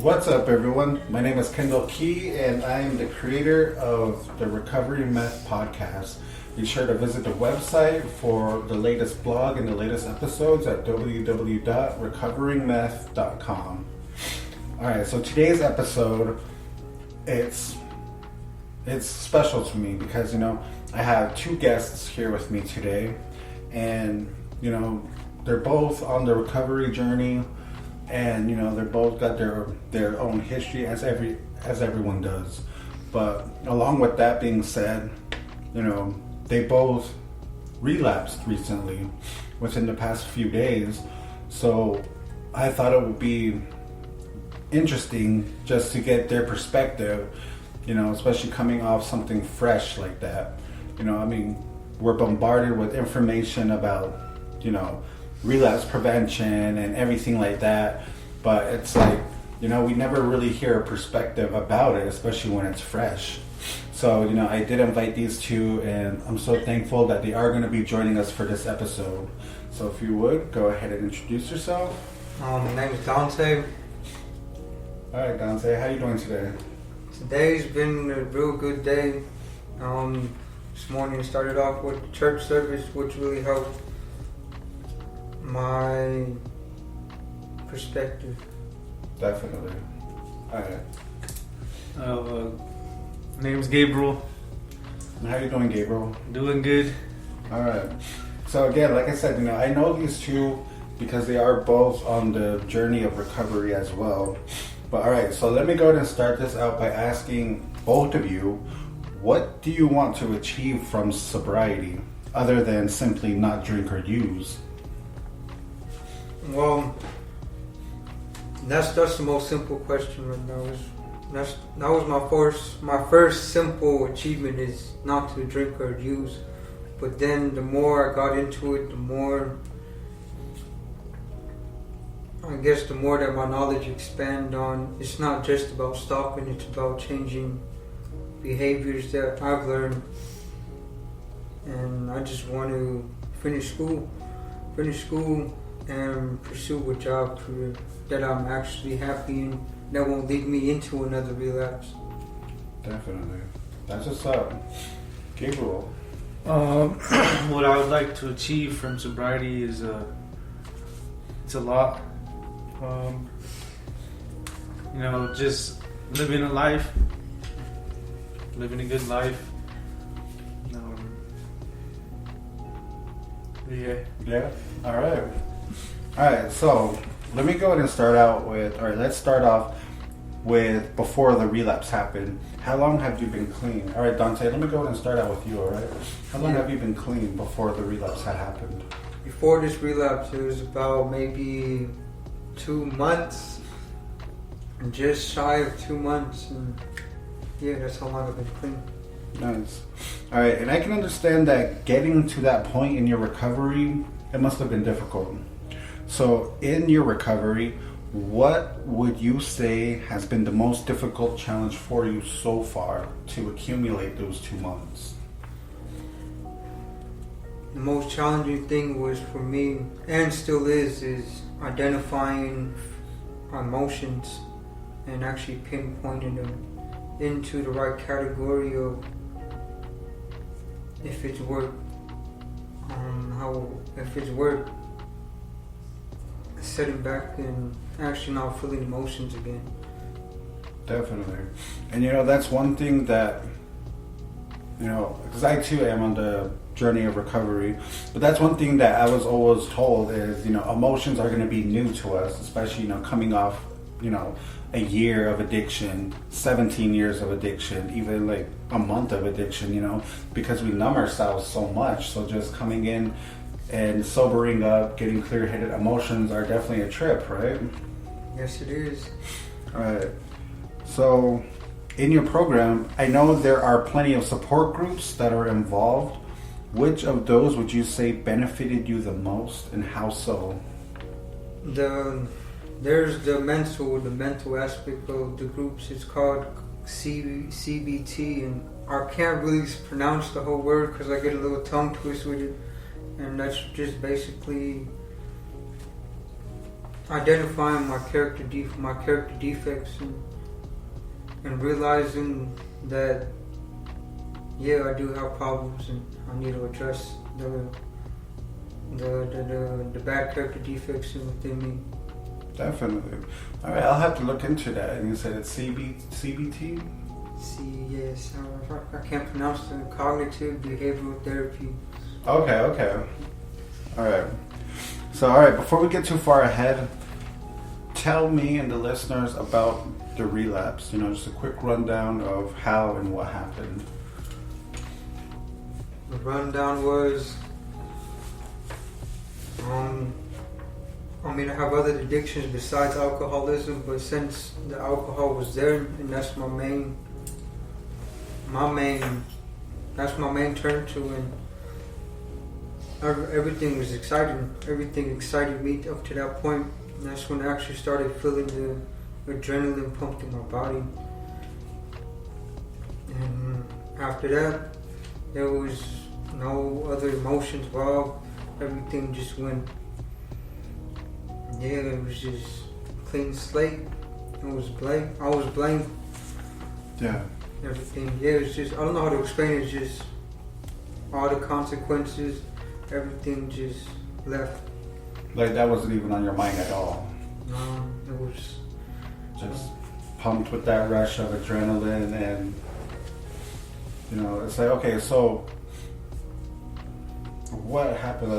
What's up, everyone? My name is Kendall Key, and I am the creator of the Recovery Meth podcast. Be sure to visit the website for the latest blog and the latest episodes at www.recoveringmeth.com. Alright, so today's episode, it's special to me because, I have two guests here with me today, and, they're both on the recovery journey, and, they're both got their own history as everyone does. But along with that being said, they both relapsed recently within the past few days. So I thought it would be interesting just to get their perspective, especially coming off something fresh like that. We're bombarded with information about, relapse prevention and everything like that. But it's like, we never really hear a perspective about it, especially when it's fresh. So, I did invite these two, and I'm so thankful that they are going to be joining us for this episode. So if you would, go ahead and introduce yourself. My name is Dante. Alright, Dante, how you doing today? Today's been a real good day. This morning started off with church service, which really helped my perspective. Definitely. Alright. My name's Gabriel. How you doing, Gabriel? Doing good. Alright. So again, like I said, I know these two because they are both on the journey of recovery as well. But alright, so let me go ahead and start this out by asking both of you, what do you want to achieve from sobriety other than simply not drink or use? Well, that's the most simple question right now. That was my first simple achievement is not to drink or use. But then the more I got into it, the more that my knowledge expand on, it's not just about stopping, it's about changing behaviors that I've learned. And I just want to finish school and pursue a job career that I'm actually happy in, that won't lead me into another relapse. Definitely. That's what's up. Gabriel. What I would like to achieve from sobriety is it's a lot. Just living a life, living a good life. Yeah. All right. So let me go ahead and let's start off with before the relapse happened. How long have you been clean? All right, Dante, let me go ahead and start out with you, all right? How long have you been clean before the relapse had happened? Before this relapse, it was about maybe 2 months, just shy of 2 months, and yeah, that's how long I've been clean. Nice. All right, and I can understand that getting to that point in your recovery, it must have been difficult. So in your recovery, what would you say has been the most difficult challenge for you so far to accumulate those 2 months? The most challenging thing was for me, and still is identifying emotions and actually pinpointing them into the right category of if it's worth sitting back and actually not feeling emotions again. Definitely. And that's one thing that, because I too am on the journey of recovery, but that's one thing that I was always told is, emotions are going to be new to us, especially, coming off, a year of addiction, 17 years of addiction, even like a month of addiction, because we numb ourselves so much. So just coming in and sobering up, getting clear-headed, emotions are definitely a trip, right? Yes, it is. All right. So in your program, I know there are plenty of support groups that are involved. Which of those would you say benefited you the most, and how so? There's the mental aspect of the groups. It's called CBT, and I can't really pronounce the whole word because I get a little tongue twist with it. And that's just basically identifying my character defects and realizing that yeah, I do have problems and I need to address the bad character defects within me. Definitely. All right, I'll have to look into that. And you said it's CBT? Yes, I can't pronounce the cognitive behavioral therapy. Okay. All right. So, all right, before we get too far ahead, tell me and the listeners about the relapse. You know, just a quick rundown of how and what happened. The rundown was, I have other addictions besides alcoholism, but since the alcohol was there, and that's my main turn to, and everything was exciting. Everything excited me up to that point. And that's when I actually started feeling the adrenaline pumped in my body. And after that, there was no other emotions involved. Everything just went. Yeah, it was just clean slate. I was blamed. Yeah. Everything. Yeah, it's just, I don't know how to explain it. It's just all the consequences, everything just left. Like that wasn't even on your mind at all. It was Just pumped with that rush of adrenaline, and you know, it's like, okay, so what happened?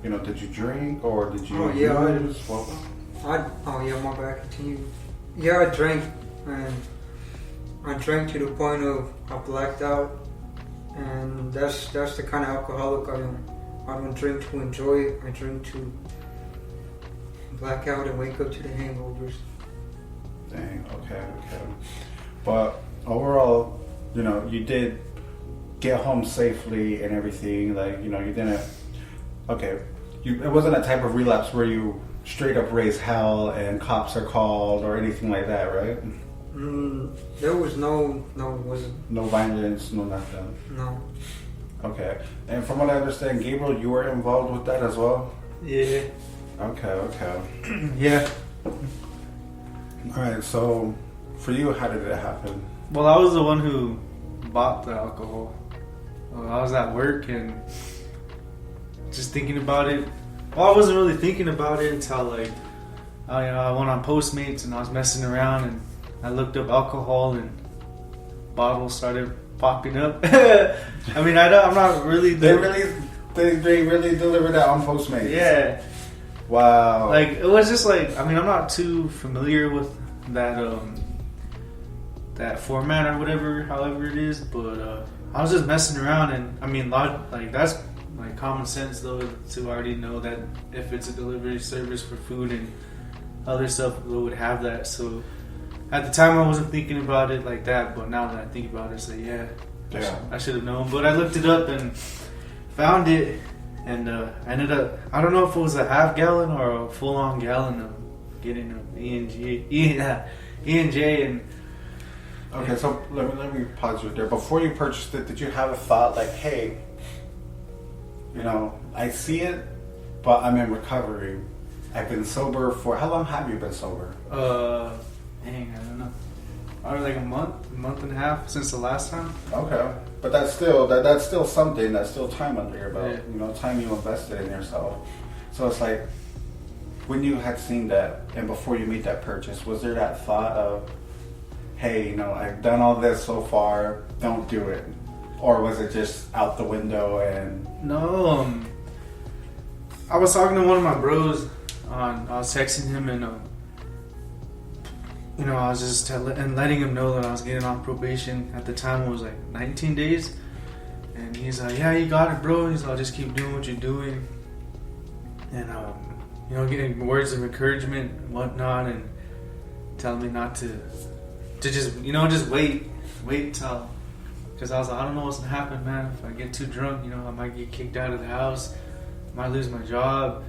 Did you drink or did you use? My bad. Continue. Yeah, I drank, and I drank to the point of I blacked out, and that's the kind of alcoholic I am. I don't drink to enjoy it. I drink to black out and wake up to the hangovers. Dang. Okay. But overall, you know, you did get home safely and everything. Like, you know, you didn't. Okay. It wasn't a type of relapse where you straight up raise hell and cops are called or anything like that, right? There was no, it wasn't. No violence, no nothing. No. Okay. And from what I understand, Gabriel, you were involved with that as well? Yeah. Okay. Yeah. Alright, so for you, how did it happen? Well, I was the one who bought the alcohol. I was at work and just thinking about it. Well, I wasn't really thinking about it until I went on Postmates and I was messing around and I looked up alcohol and bottles started popping up. I mean, I'm not really. They really delivered that on Postmates. Yeah. Wow. Like, it was just like, I mean, I'm not too familiar with that that format or whatever, however it is, but I was just messing around, and I mean, that's like common sense though, to already know that if it's a delivery service for food and other stuff, they would have that. So at the time I wasn't thinking about it like that, but now that I think about it, it's like, yeah. I should have known. But I looked it up and found it, and I ended up, I don't know if it was a half gallon or a full on gallon of getting an E&J. And okay, so let me pause you there. Before you purchased it, did you have a thought like, hey, you know, I see it, but I'm in recovery. I've been sober for, how long have you been sober? I don't know. Probably like a month and a half since the last time. Okay, but that's still something. That's still time under your belt. Yeah. You know, time you invested in yourself. So it's like, when you had seen that and before you made that purchase, was there that thought of, hey, you know, I've done all this so far, don't do it? Or was it just out the window and... No, I was talking to one of my bros I was texting him and you know, I was just letting him know that I was getting off probation. At the time it was like 19 days, and he's like, yeah, you got it, bro. He's like, I'll just keep doing what you're doing, and you know, getting words of encouragement and whatnot, and telling me not to just, you know, just wait till, because I was like, I don't know what's gonna happen, man. If I get too drunk, you know, I might get kicked out of the house, might lose my job.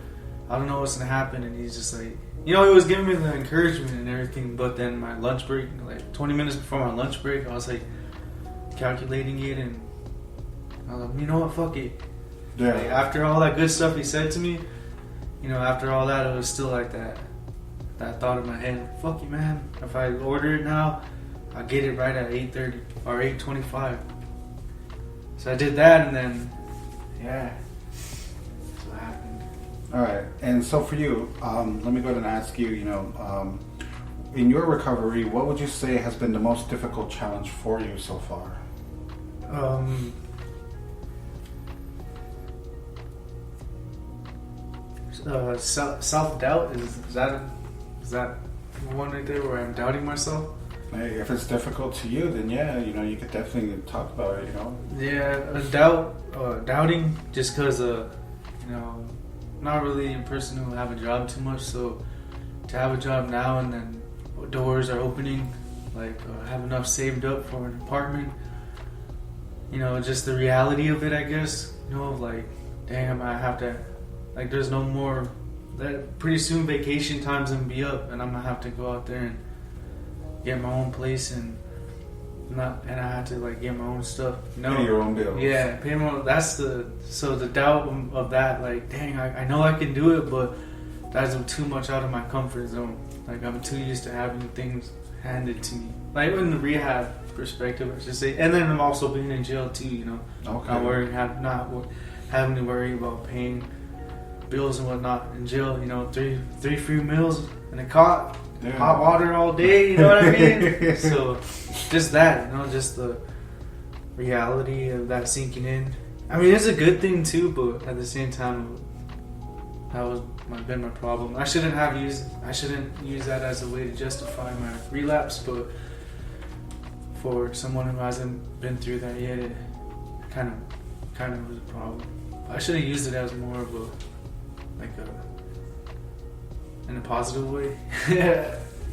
I don't know what's gonna happen. And he's just like, you know, he was giving me the encouragement and everything. But then my lunch break, like 20 minutes before my lunch break, I was like calculating it, and I was like, you know what, fuck it. Yeah. Like, after all that good stuff he said to me, you know, after all that, it was still like that thought in my head, fuck you, man. If I order it now, I'll get it right at 8:30 or 8:25. So I did that, and then, yeah, that's what happened. All right, and so for you, let me go ahead and ask you, in your recovery, what would you say has been the most difficult challenge for you so far? Self-doubt, is that one right there where I'm doubting myself? Hey, if it's difficult to you, then yeah, you could definitely talk about it, Yeah, doubting just because, not really a person who have a job too much, so to have a job now and then doors are opening, like have enough saved up for an apartment, just the reality of it, I guess, like, damn, I have to, like, there's no more, that pretty soon vacation time's gonna be up and I'm gonna have to go out there and get my own place and I have to, like, get my own stuff. Pay your own bills. Yeah, pay my own. So the doubt of that, like, dang, I know I can do it, but that's too much out of my comfort zone. Like, I'm too used to having things handed to me. Like, in the rehab perspective, I should say. And then I'm also being in jail too, Okay. Not having to worry about paying bills and whatnot in jail. Three free meals and a cot. Yeah. Hot water all day, you know what I mean? So, just that, just the reality of that sinking in. I mean, it's a good thing too, but at the same time, that been my problem. I shouldn't use that as a way to justify my relapse, but for someone who hasn't been through that yet, it kind of was a problem. I should have used it as more of in a positive way.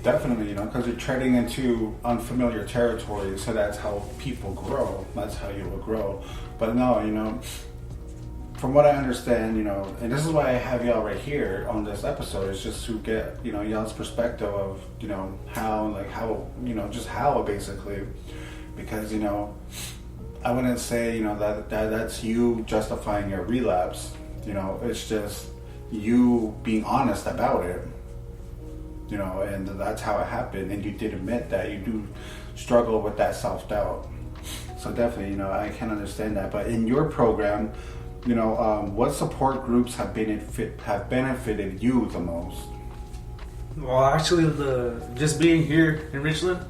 Definitely, because you're treading into unfamiliar territory, so that's how people grow. That's how you will grow. But no, from what I understand, and this is why I have y'all right here on this episode, is just to get, y'all's perspective of, how basically, because, I wouldn't say, that's you justifying your relapse. It's just you being honest about it. And that's how it happened. And you did admit that you do struggle with that self-doubt. So definitely, I can understand that. But in your program, what support groups have benefited you the most? Well, actually, just being here in Richland,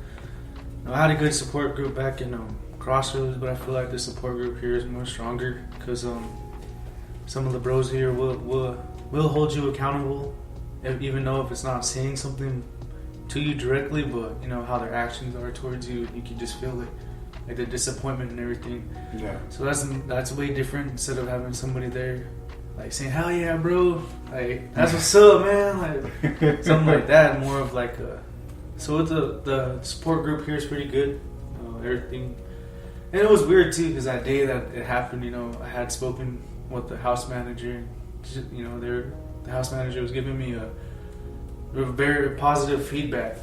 I had a good support group back in Crossroads, but I feel like the support group here is more stronger because some of the bros here will hold you accountable. Even though if it's not saying something to you directly, but how their actions are towards you, you can just feel it, like the disappointment and everything. Yeah. So that's way different instead of having somebody there, like saying, "Hell yeah, bro!" Like, "That's what's up, man!" Like something like that. More of like so with the support group here is pretty good. Everything, and it was weird too because that day that it happened, I had spoken with the house manager. The house manager was giving me a very positive feedback,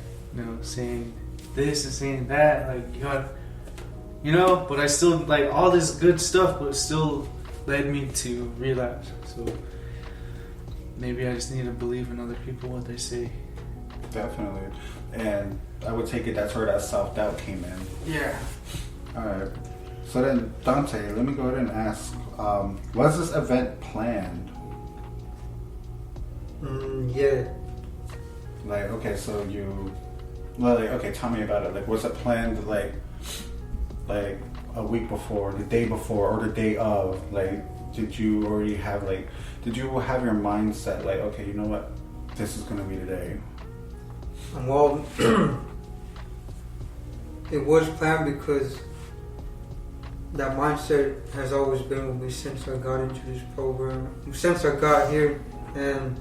saying this and saying that, like, you got, but I still, like, all this good stuff, but it still led me to relapse. So maybe I just need to believe in other people, what they say. Definitely. And I would take it that's where that self-doubt came in. Yeah. Alright. So then, Dante, let me go ahead and ask, was this event planned? Yeah. Like, okay, so tell me about it. Like, was it planned like a week before, the day before, or the day of? Like, did you have your mindset like, okay, you know what, this is gonna be the day? Well, it was planned because that mindset has always been with me since I got into this program, since I got here, and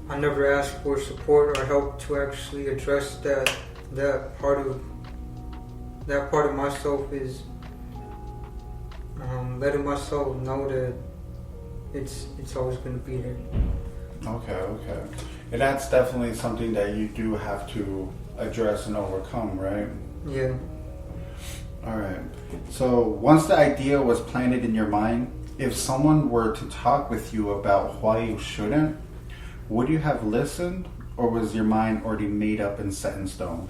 I never asked for support or help to actually address that part of myself is letting myself know that it's always going to be there. Okay. And that's definitely something that you do have to address and overcome, right? Yeah. Alright. So once the idea was planted in your mind, if someone were to talk with you about why you shouldn't, would you have listened, or was your mind already made up and set in stone?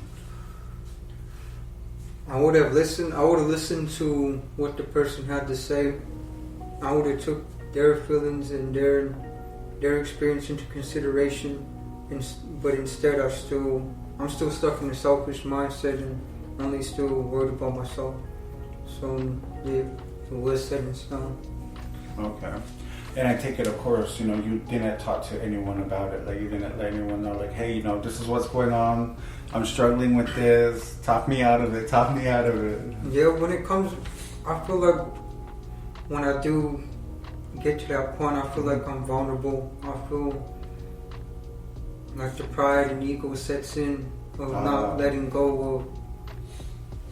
I would have listened. I would have listened to what the person had to say. I would have took their feelings and their experience into consideration. But instead, I'm still stuck in a selfish mindset and only still worried about myself. So yeah, it was set in stone. Okay. And I take it, of course, you didn't talk to anyone about it. Like, you didn't let anyone know, like, hey, this is what's going on. I'm struggling with this. Talk me out of it. Talk me out of it. Yeah, when it comes, I feel like when I do get to that point, I feel like I'm vulnerable. I feel like the pride and ego sets in of not letting go of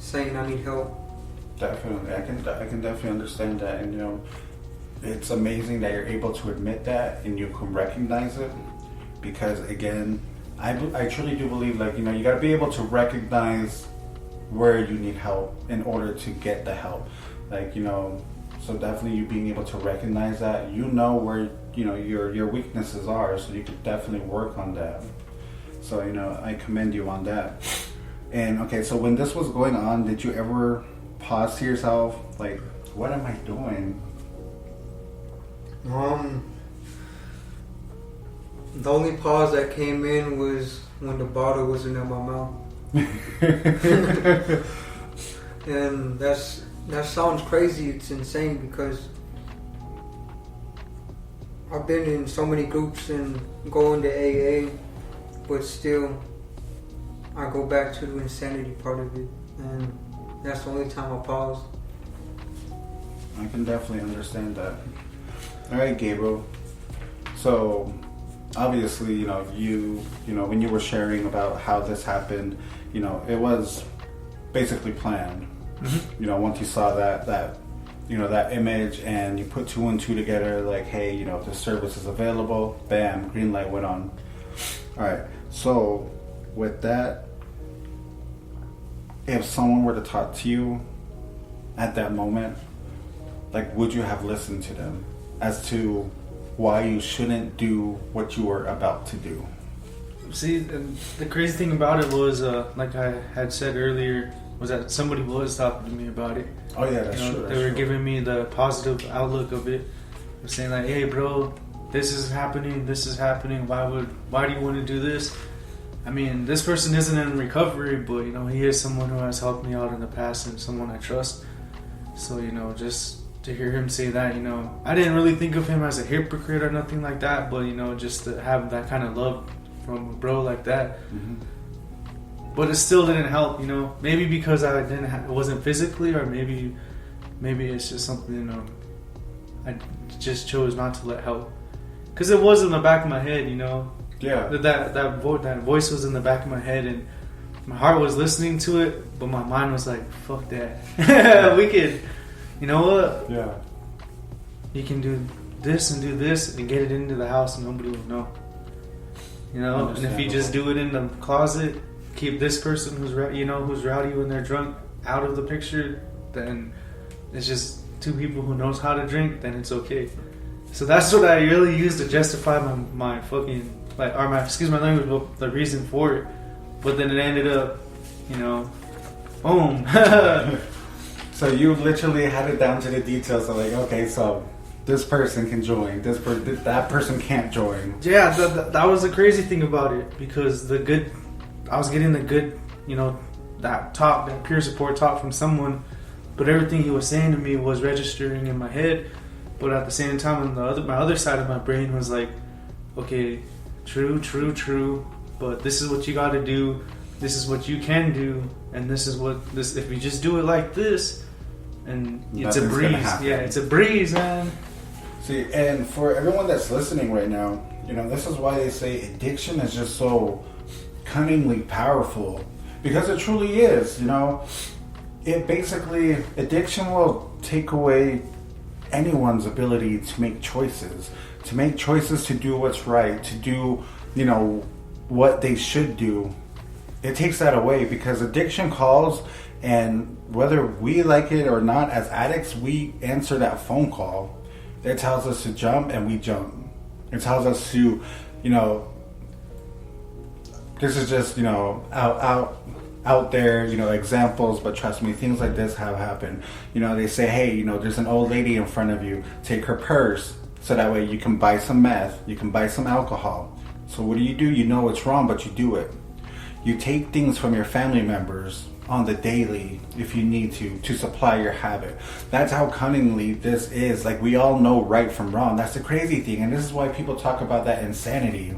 saying I need help. Definitely. I can definitely understand that. And, it's amazing that you're able to admit that and you can recognize it, because again, I truly do believe, like, you got to be able to recognize where you need help in order to get the help. Like, so definitely you being able to recognize that, where, your weaknesses are, so you could definitely work on that. So, I commend you on that. And okay, so when this was going on, did you ever pause to yourself, like, what am I doing? The only pause that came in was when the bottle wasn't in my mouth. And that sounds crazy, it's insane, because I've been in so many groups and going to AA, but still I go back to the insanity part of it, and that's the only time I pause. I can definitely understand that. All right, Gabriel. So, obviously, when you were sharing about how this happened, it was basically planned. Mm-hmm. Once you saw that image and you put 2 and 2 together, like, hey, the service is available, bam, green light went on. All right. So, with that, if someone were to talk to you at that moment, like, would you have listened to them as to why you shouldn't do what you were about to do? See, the crazy thing about it was, like I had said earlier, was that somebody was talking to me about it. Oh yeah, that's true. They were giving me the positive outlook of it. They're saying like, hey bro, this is happening, why do you want to do this? I mean, this person isn't in recovery, but he is someone who has helped me out in the past and someone I trust. So, just to hear him say that, I didn't really think of him as a hypocrite or nothing like that, but just to have that kind of love from a bro like that. Mm-hmm. But it still didn't help, maybe because I it wasn't physically, or maybe it's just something I just chose not to let help, because it was in the back of my head, Yeah. That voice was in the back of my head, and my heart was listening to it, but my mind was like, fuck that. We could, you know what? Yeah. You can do this and do this and get it into the house and nobody will know. And if you just do it in the closet, keep this person who's rowdy when they're drunk out of the picture, then it's just 2 people who knows how to drink, then it's okay. So that's what I really used to justify my fucking, like, or my, excuse my language, but the reason for it. But then it ended up, boom. So you literally had it down to the details of, like, okay, so this person can join, that person can't join. Yeah, that was the crazy thing about it, because I was getting the good, that peer support talk from someone, but everything he was saying to me was registering in my head. But at the same time, my other side of my brain was like, okay, true, but this is what you got to do, this is what you can do, and this is if you just do it like this, and it's a breeze. Yeah, it's a breeze, man. See, and for everyone that's listening right now, this is why they say addiction is just so cunningly powerful, because it truly is. It basically, addiction will take away anyone's ability to make choices to do what's right, to do what they should do. It takes that away, because addiction calls, and whether we like it or not, as addicts, we answer that phone call. It tells us to jump, and we jump. It tells us to you know, this is just, you know, out there, you know, examples, but trust me, things like this have happened. You know, they say, hey, you know, there's an old lady in front of you, take her purse, so that way you can buy some meth, you can buy some alcohol. So what do? You know it's wrong, but you do it. You take things from your family members on the daily if you need to supply your habit. That's how cunningly this is. Like, we all know right from wrong. That's the crazy thing, and this is why people talk about that insanity.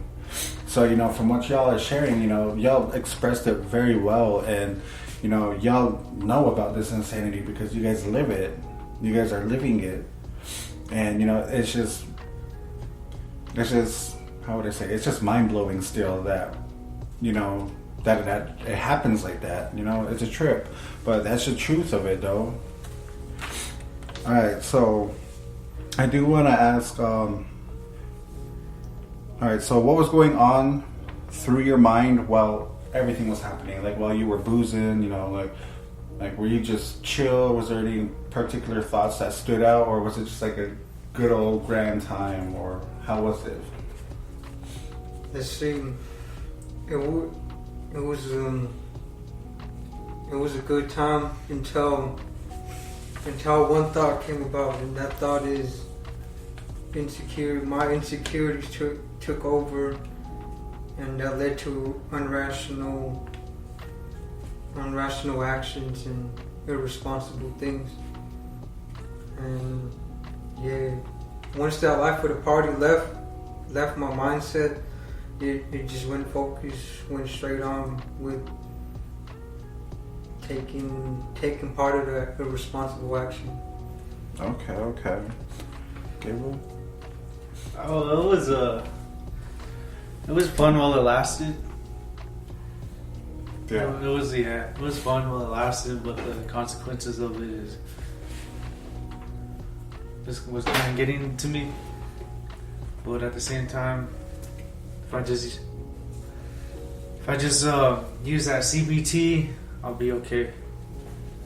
So, you know, from what y'all are sharing, you know, y'all expressed it very well, and, you y'all know about this insanity because you guys live it. You guys are living it. And, you know, it's just, how would I say, it's just mind-blowing still that, you know, that it happens like that. You know, it's a trip. But that's the truth of it, though. Alright, so I do want to ask, alright, so what was going on through your mind while everything was happening? Like, while you were boozing, you know, like were you just chill? Was there any particular thoughts that stood out? Or was it just like a good old grand time? Or how was it? Let's see. It was a good time until one thought came about, and that thought is insecurity. My insecurities took over, and that led to irrational actions and irresponsible things. And yeah, once that life of the party left my mindset, it just went straight on with taking part of that irresponsible action. Okay. Gabriel? Oh, it was fun while it lasted. Yeah. It was fun while it lasted, but the consequences of it is just was kind of getting to me. But at the same time, if I just use that CBT, I'll be okay.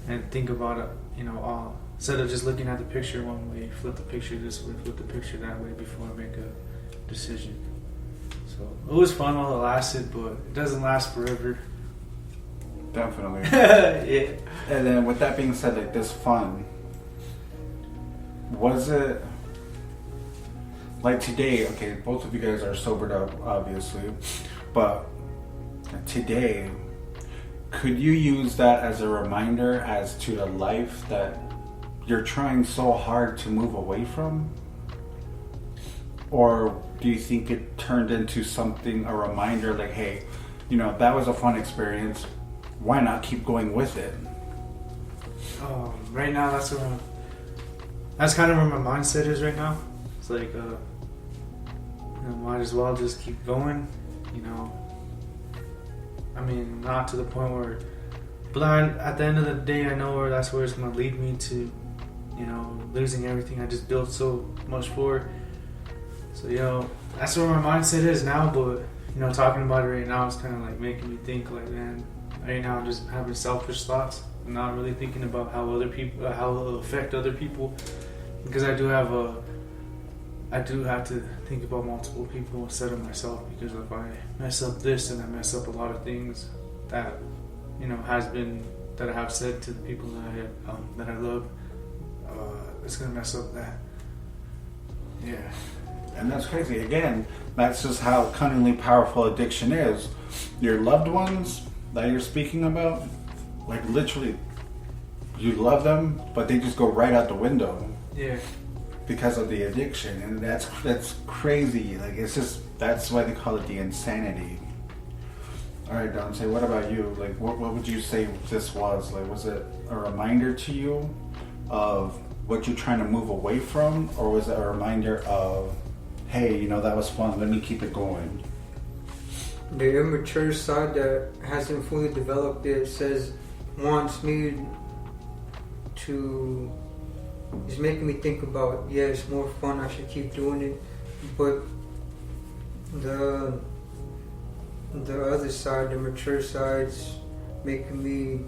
And think about it, you know, instead of just looking at the picture one way, flip the picture this way, flip the picture that way before I make a decision. So it was fun while it lasted, but it doesn't last forever. Definitely. Yeah. And then with that being said, like, this fun, was it like today? Okay, both of you guys are sobered up, obviously, but today, could you use that as a reminder as to the life that you're trying so hard to move away from? Or do you think it turned into something, a reminder like, hey, you know, that was a fun experience, why not keep going with it? Right now, that's kind of where my mindset is right now. It's like, you know, might as well just keep going, you know. I mean, not to the point where, but at the end of the day, I know that's where it's going to lead me to, you know, losing everything I just built so much for. So, you know, that's where my mindset is now, but, you know, talking about it right now is kind of like making me think, like, man, right now I'm just having selfish thoughts. I'm not really thinking about how it'll affect other people, because I do have to think about multiple people instead of myself, because if I mess up this and I mess up a lot of things that, you know, that I have said to the people that I love, it's gonna mess up that. Yeah. And that's crazy. Again, that's just how cunningly powerful addiction is. Your loved ones that you're speaking about, like, literally, you love them, but they just go right out the window. Yeah. Because of the addiction, and that's crazy. Like, it's just, that's why they call it the insanity. All right, Dante, what about you? Like, what would you say this was? Like, was it a reminder to you of what you're trying to move away from, or was it a reminder of, hey, you know, that was fun, let me keep it going? The immature side that hasn't fully developed yet wants me to. It's making me think about, yeah, it's more fun, I should keep doing it, but the other side, the mature side's making me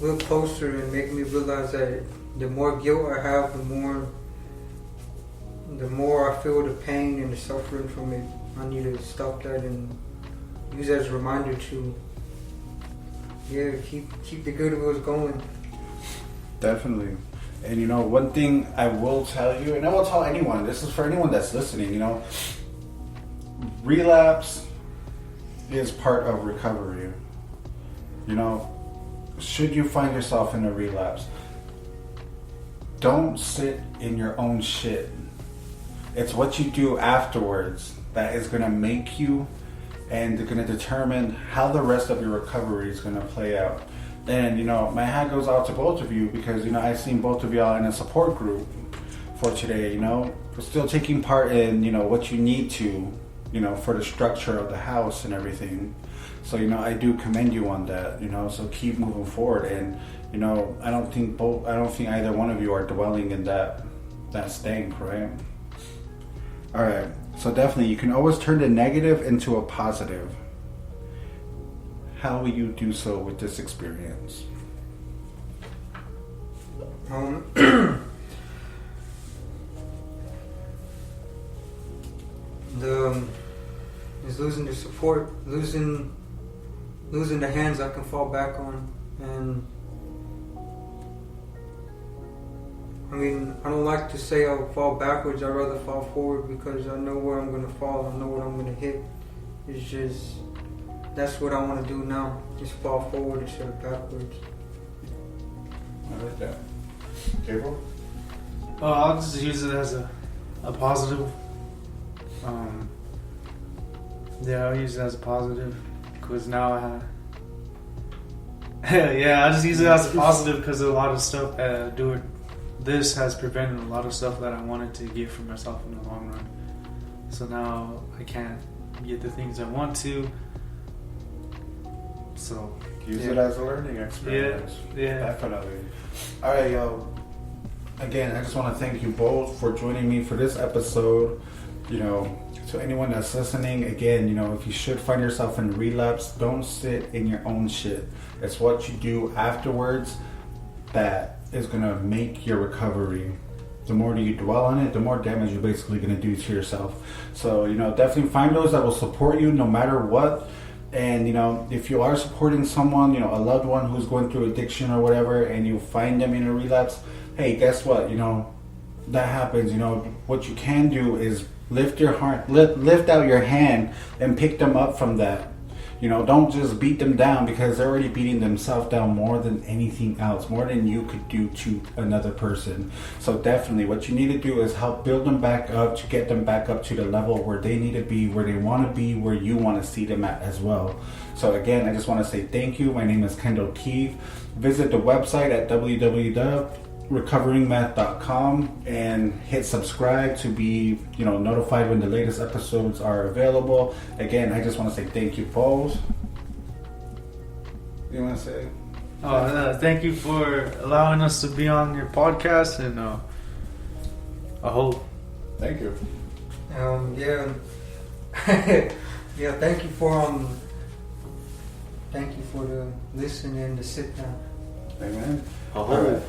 look closer and making me realize that the more guilt I have, the more I feel the pain and the suffering from it. I need to stop that and use that as a reminder to, keep the good wills going. Definitely. And you know, one thing I will tell you, and I will tell anyone, this is for anyone that's listening, you know, relapse is part of recovery. You know, should you find yourself in a relapse, don't sit in your own shit. It's what you do afterwards that is going to make you and going to determine how the rest of your recovery is going to play out. And, you know, my hat goes out to both of you because, you know, I've seen both of y'all in a support group for today, you know, still taking part in, you know, what you need to, you know, for the structure of the house and everything. So, you know, I do commend you on that, you know, so keep moving forward. And, you know, I don't think either one of you are dwelling in that stank, right? All right. So definitely, you can always turn the negative into a positive. How will you do so with this experience? Is losing the support, losing the hands I can fall back on, and I mean, I don't like to say I'll fall backwards. I'd rather fall forward because I know where I'm going to fall. I know what I'm going to hit. It's just, that's what I want to do now. Just fall forward instead of backwards. I like that. Gabriel? I'll just use it as a positive. I'll use it as a positive because now I just use it as a positive because a lot of stuff this has prevented a lot of stuff that I wanted to get for myself in the long run. So now I can't get the things I want to. So Use it as a learning experience. Yeah. Definitely. All right, yo. Again, I just want to thank you both for joining me for this episode. You know, to anyone that's listening, again, you know, if you should find yourself in relapse, don't sit in your own shit. It's what you do afterwards that is going to make your recovery. The more that you dwell on it, the more damage you're basically going to do to yourself. So, you know, definitely find those that will support you no matter what. And, you know, if you are supporting someone, you know, a loved one who's going through addiction or whatever, and you find them in a relapse, hey, guess what? You know, that happens. You know, what you can do is lift out your hand and pick them up from that. You know, don't just beat them down because they're already beating themselves down more than anything else, more than you could do to another person. So definitely what you need to do is help build them back up to get them back up to the level where they need to be, where they want to be, where you want to see them at as well. So again, I just want to say thank you. My name is Kendall Keith. Visit the website at www.recoveringmeth.com and hit subscribe to be, you know, notified when the latest episodes are available. Again, I just want to say thank you, Paul. You want to say? Thank you for allowing us to be on your podcast, and I hope. Thank you. Thank you for the listening and the sit down. Amen. I All right.